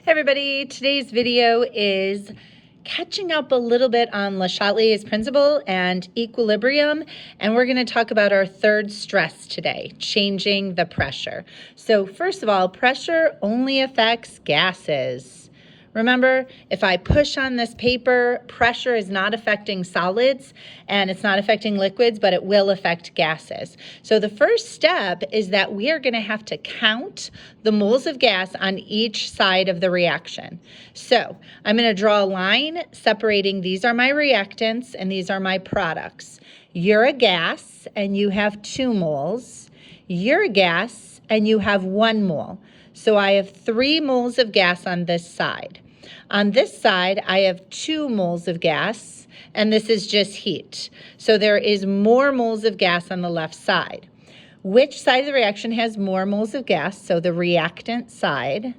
Hey everybody, today's video is catching up a little bit on LeChateliers principle and equilibrium, and we're going to talk about our third stress today, changing the pressure. So first of all, pressure only affects gases. Remember, if I push on this paper, pressure is not affecting solids and it's not affecting liquids, but it will affect gases. So the first step is that we are going to have to count the moles of gas on each side of the reaction. So I'm going to draw a line separating these are my reactants and these are my products. You're a gas and you have 2 moles. You're a gas and you have 1 mole. So I have 3 moles of gas on this side. On this side, I have 2 moles of gas, and this is just heat. So there is more moles of gas on the left side. Which side of the reaction has more moles of gas? So the reactant side.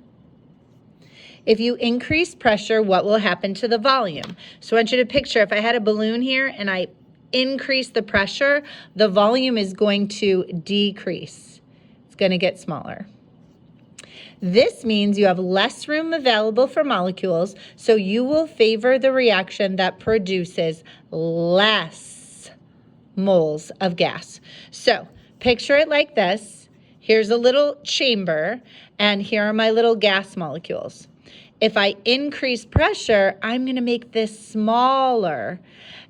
If you increase pressure, what will happen to the volume? So I want you to picture if I had a balloon here and I increase the pressure, the volume is going to decrease. It's going to get smaller. This means you have less room available for molecules, so you will favor the reaction that produces less moles of gas. So picture it like this. Here's a little chamber, and here are my little gas molecules. If I increase pressure, I'm going to make this smaller.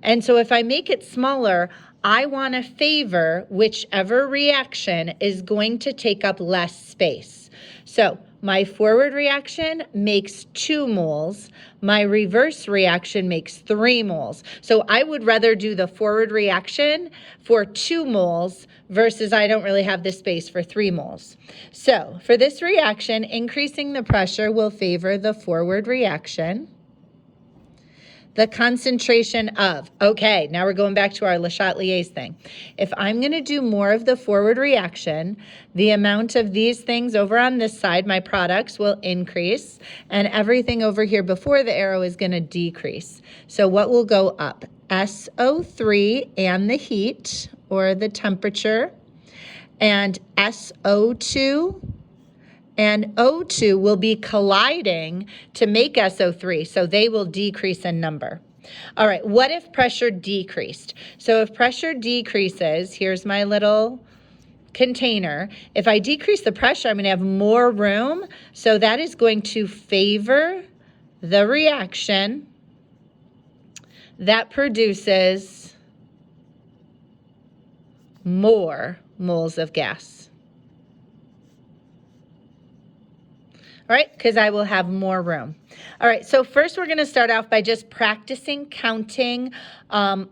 And so if I make it smaller, I want to favor whichever reaction is going to take up less space. So my forward reaction makes 2 moles. My reverse reaction makes 3 moles. So I would rather do the forward reaction for 2 moles versus I don't really have the space for 3 moles. So for this reaction, increasing the pressure will favor the forward reaction. The concentration of, okay, now we're going back to our LeChateliers thing. If I'm going to do more of the forward reaction, the amount of these things over on this side, my products, will increase, and everything over here before the arrow is going to decrease. So what will go up? SO3 and the heat, or the temperature, and SO2 and O2 will be colliding to make SO3, so they will decrease in number. All right, what if pressure decreased? So if pressure decreases, here's my little container. If I decrease the pressure, I'm going to have more room, so that is going to favor the reaction that produces more moles of gas. All right, because I will have more room. All right, so first we're going to start off by just practicing counting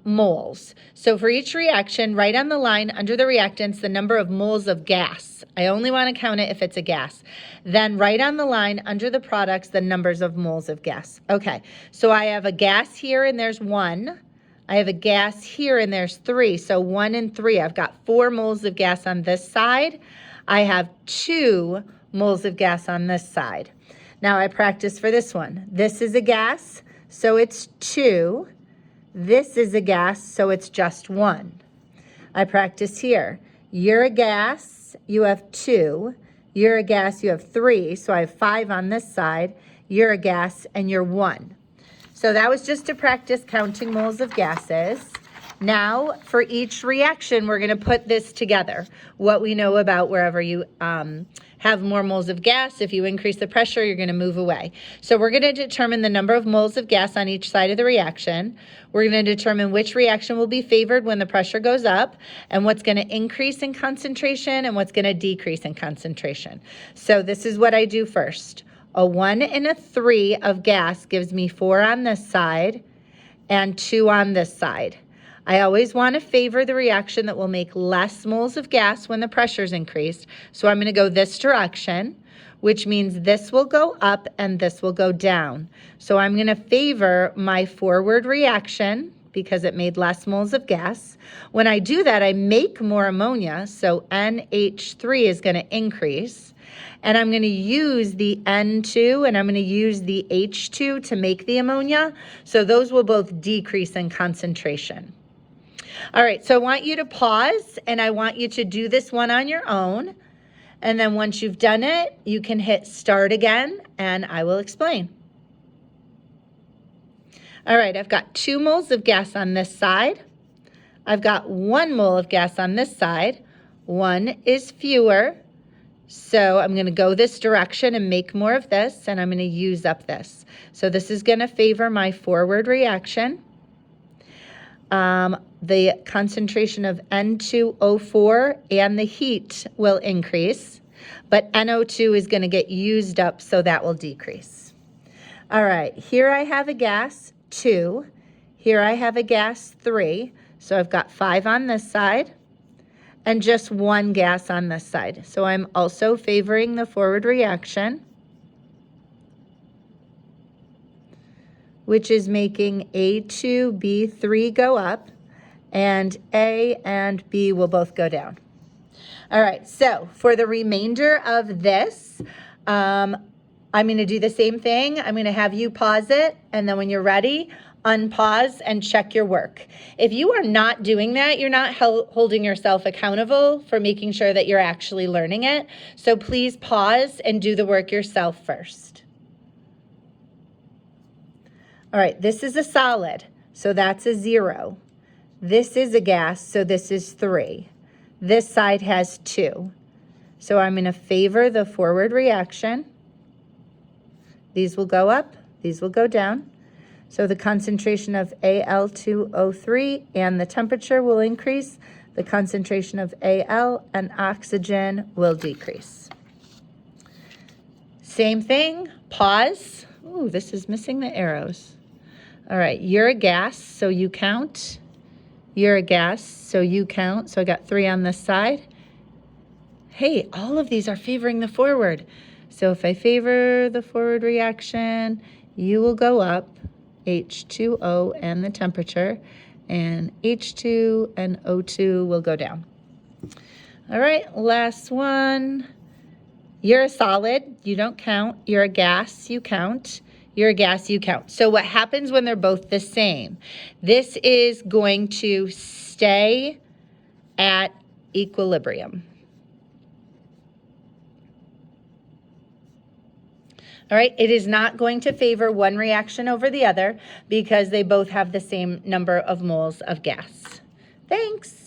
moles. So for each reaction, write on the line under the reactants the number of moles of gas. I only want to count it if it's a gas. Then write on the line under the products the numbers of moles of gas. Okay, so I have a gas here and there's 1. I have a gas here and there's 3. So 1 and 3. I've got 4 moles of gas on this side. I have 2 moles of gas on this side. Now I practice for this one. This is a gas, so it's 2. This is a gas, so it's just 1. I practice here. You're a gas, you have 2. You're a gas, you have 3, so I have 5 on this side. You're a gas, and you're 1. So that was just to practice counting moles of gases. Now, for each reaction, we're going to put this together. What we know about wherever you have more moles of gas, if you increase the pressure, you're going to move away. So we're going to determine the number of moles of gas on each side of the reaction. We're going to determine which reaction will be favored when the pressure goes up, and what's going to increase in concentration and what's going to decrease in concentration. So this is what I do first. A 1 and a 3 of gas gives me 4 on this side and 2 on this side. I always want to favor the reaction that will make less moles of gas when the pressure is increased. So I'm going to go this direction, which means this will go up and this will go down. So I'm going to favor my forward reaction because it made less moles of gas. When I do that, I make more ammonia, so NH3 is going to increase. And I'm going to use the N2 and I'm going to use the H2 to make the ammonia. So those will both decrease in concentration. All right, so I want you to pause and I want you to do this one on your own. And then once you've done it, you can hit start again, and I will explain. All right, I've got 2 moles of gas on this side. I've got 1 mole of gas on this side. 1 is fewer. So I'm going to go this direction and make more of this, and I'm going to use up this. So this is going to favor my forward reaction. The concentration of N2O4 and the heat will increase, but NO2 is going to get used up, so that will decrease. All right, here I have a gas, 2. Here I have a gas, 3. So I've got 5 on this side and just 1 gas on this side. So I'm also favoring the forward reaction, which is making A2, B3 go up, and A and B will both go down. All right, so for the remainder of this, I'm going to do the same thing. I'm going to have you pause it, and then when you're ready, unpause and check your work. If you are not doing that, you're not holding yourself accountable for making sure that you're actually learning it. So please pause and do the work yourself first. All right, this is a solid, so that's a 0. This is a gas, so this is 3. This side has 2. So I'm going to favor the forward reaction. These will go up, these will go down. So the concentration of Al2O3 and the temperature will increase. The concentration of Al and oxygen will decrease. Same thing, pause. Ooh, this is missing the arrows. All right, you're a gas, so you count. You're a gas, so you count. So I got 3 on this side. Hey, all of these are favoring the forward. So if I favor the forward reaction, you will go up, H2O and the temperature, and H2 and O2 will go down. All right, last one. You're a solid, you don't count. You're a gas, you count. You're a gas, you count. So what happens when they're both the same? This is going to stay at equilibrium. All right, it is not going to favor one reaction over the other because they both have the same number of moles of gas. Thanks.